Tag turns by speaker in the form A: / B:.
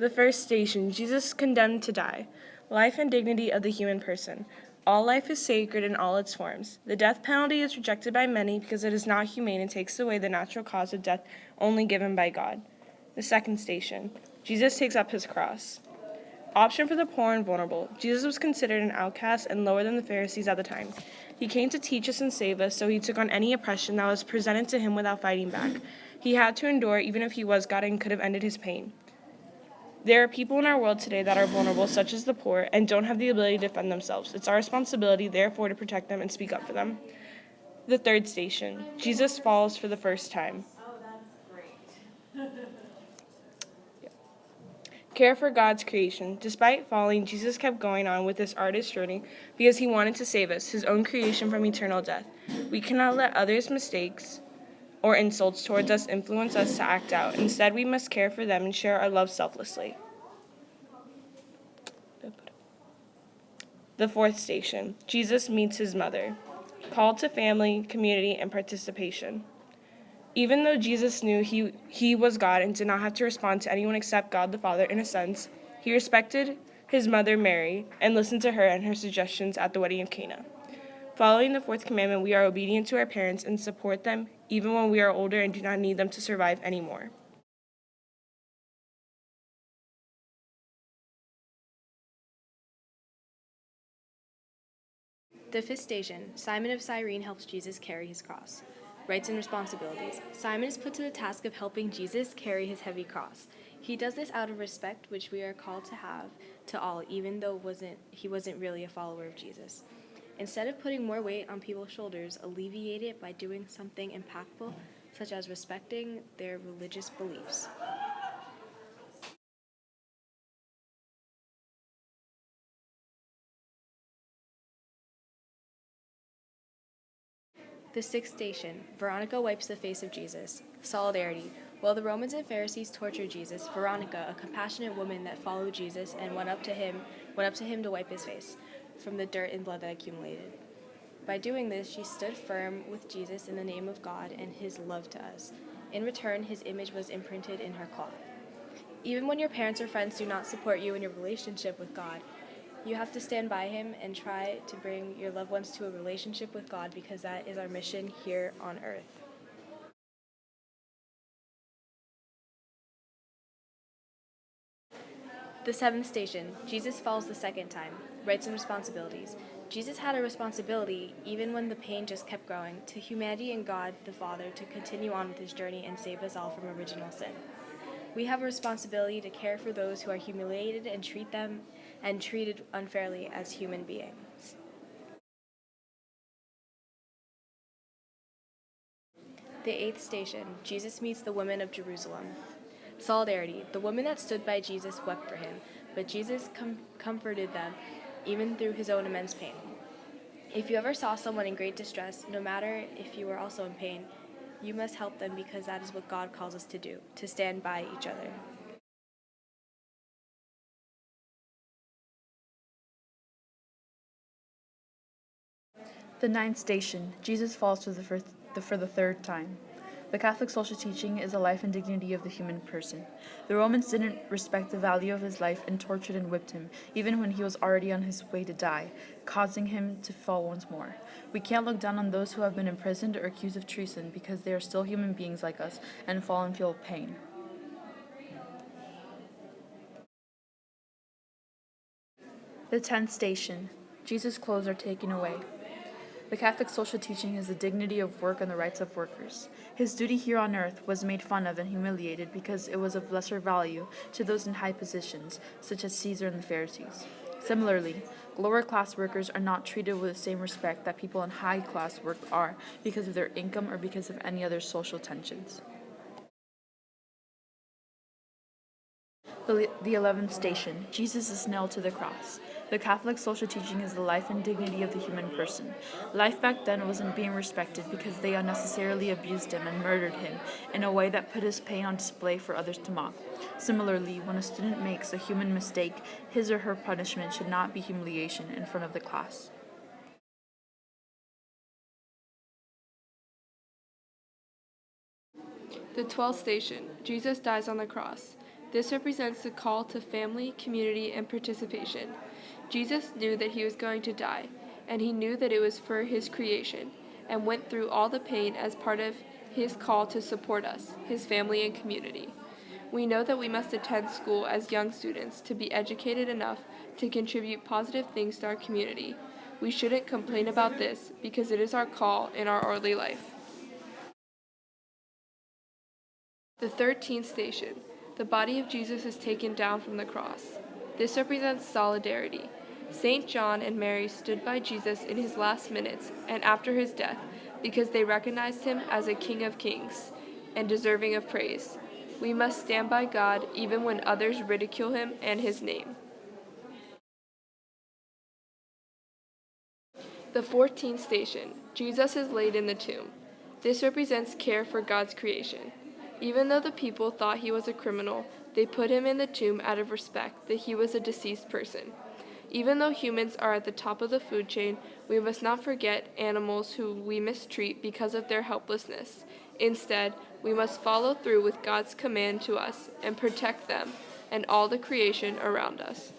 A: The first station, Jesus condemned to die. Life and dignity of the human person. All life is sacred in all its forms. The death penalty is rejected by many because it is not humane and takes away the natural cause of death only given by God. The second station, Jesus takes up his cross. Option for the poor and vulnerable. Jesus was considered an outcast and lower than the Pharisees at the time. He came to teach us and save us, so he took on any oppression that was presented to him without fighting back. He had to endure even if he was God and could have ended his pain. There are people in our world today that are vulnerable, such as the poor, and don't have the ability to defend themselves. It's our responsibility, therefore, to protect them and speak up for them. The third station, Jesus falls for the first time. Care for God's creation. Despite falling, Jesus kept going on with this artist's journey because he wanted to save us, his own creation, from eternal death. We cannot let others' mistakes or insults towards us influence us to act out. Instead, we must care for them and share our love selflessly. The fourth station, Jesus meets his mother. Call to family, community, and participation. Even though Jesus knew he was God and did not have to respond to anyone except God the Father in a sense, he respected his mother Mary and listened to her and her suggestions at the wedding of Cana. Following the fourth commandment, we are obedient to our parents and support them even when we are older and do not need them to survive anymore.
B: The fifth station, Simon of Cyrene helps Jesus carry his cross. Rights and responsibilities. Simon is put to the task of helping Jesus carry his heavy cross. He does this out of respect, which we are called to have to all, even though he wasn't really a follower of Jesus. Instead of putting more weight on people's shoulders, alleviate it by doing something impactful, such as respecting their religious beliefs. The sixth station, Veronica wipes the face of Jesus. Solidarity. While the Romans and Pharisees tortured Jesus, Veronica, a compassionate woman that followed Jesus and went up to him to wipe his face from the dirt and blood that accumulated. By doing this, she stood firm with Jesus in the name of God and his love to us. In return, his image was imprinted in her cloth. Even when your parents or friends do not support you in your relationship with God, you have to stand by him and try to bring your loved ones to a relationship with God, because that is our mission here on earth. The seventh station, Jesus falls the second time. Rights and responsibilities. Jesus had a responsibility, even when the pain just kept growing, to humanity and God the Father to continue on with his journey and save us all from original sin. We have a responsibility to care for those who are humiliated and treated unfairly as human beings. The eighth station, Jesus meets the women of Jerusalem. Solidarity. The woman that stood by Jesus wept for him, but Jesus comforted them even through his own immense pain. If you ever saw someone in great distress, no matter if you were also in pain, you must help them, because that is what God calls us to do, to stand by each other.
C: The ninth station, Jesus falls for the third time. The Catholic social teaching is the life and dignity of the human person. The Romans didn't respect the value of his life and tortured and whipped him, even when he was already on his way to die, causing him to fall once more. We can't look down on those who have been imprisoned or accused of treason, because they are still human beings like us and fall and feel pain. The tenth station, Jesus' clothes are taken away. The Catholic social teaching is the dignity of work and the rights of workers. His duty here on earth was made fun of and humiliated because it was of lesser value to those in high positions, such as Caesar and the Pharisees. Similarly, lower class workers are not treated with the same respect that people in high class work are, because of their income or because of any other social tensions. The 11th station, Jesus is nailed to the cross. The Catholic social teaching is the life and dignity of the human person. Life back then wasn't being respected because they unnecessarily abused him and murdered him in a way that put his pain on display for others to mock. Similarly, when a student makes a human mistake, his or her punishment should not be humiliation in front of the class.
D: The 12th station, Jesus dies on the cross. This represents the call to family, community, and participation. Jesus knew that he was going to die, and he knew that it was for his creation, and went through all the pain as part of his call to support us, his family and community. We know that we must attend school as young students to be educated enough to contribute positive things to our community. We shouldn't complain about this because it is our call in our early life. The 13th station. The body of Jesus is taken down from the cross. This represents solidarity. St. John and Mary stood by Jesus in his last minutes and after his death because they recognized him as a King of Kings and deserving of praise. We must stand by God even when others ridicule him and his name. The 14th station. Jesus is laid in the tomb. This represents care for God's creation. Even though the people thought he was a criminal, they put him in the tomb out of respect that he was a deceased person. Even though humans are at the top of the food chain, we must not forget animals who we mistreat because of their helplessness. Instead, we must follow through with God's command to us and protect them and all the creation around us.